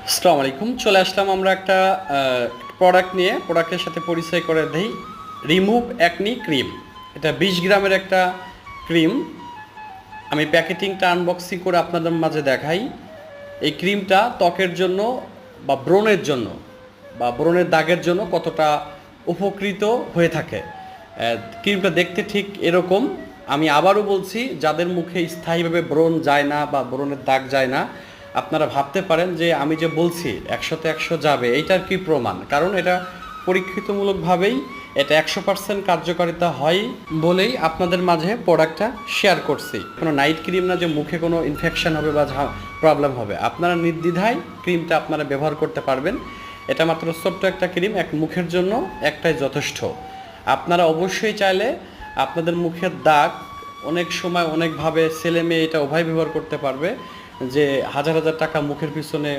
আসসালামু আলাইকুম। চলে আসলাম আমরা একটা প্রোডাক্ট নিয়ে। প্রোডাক্টের সাথে পরিচয় করে দেই। Remove acne cream. এটা 20 গ্রামের একটা ক্রিম। আমি প্যাকেটিংটা আনবক্সিং করে আপনাদের মাঝে দেখাই। এই ক্রিমটা ত্বকের জন্য বা ব্রণের জন্য বা ব্রণের দাগের জন্য কতটা উপকৃত হয়ে থাকে। ক্রিমটা দেখতে ঠিক এরকম। আমি আবারও বলছি, যাদের মুখে স্থায়ীভাবে ব্রণ যায় না বা ব্রণের দাগ যায় না, আপনারা ভাবতে পারেন যে আমি যে বলছি 100-তে 100 যাবে, এইটার কি প্রমাণ? কারণ এটা পরীক্ষিতমূলকভাবেই এটা 100% কার্যকারিতা হয় বলেই আপনাদের মাঝে প্রোডাক্টটা শেয়ার করছি। কোনো নাইট ক্রিম না যে মুখে কোনো ইনফেকশন হবে বা প্রবলেম হবে। আপনারা নির্দ্বিধায় ক্রিমটা আপনারা ব্যবহার করতে পারবেন। এটা মাত্র ছোট্ট একটা ক্রিম, এক মুখের জন্য একটাই যথেষ্ট। আপনারা অবশ্যই চাইলে আপনাদের মুখের দাগ অনেক সময় অনেকভাবে ছেলে মেয়ে এটা উভয় ব্যবহার করতে পারবে। যে হাজার হাজার টাকা মুখের পিছনে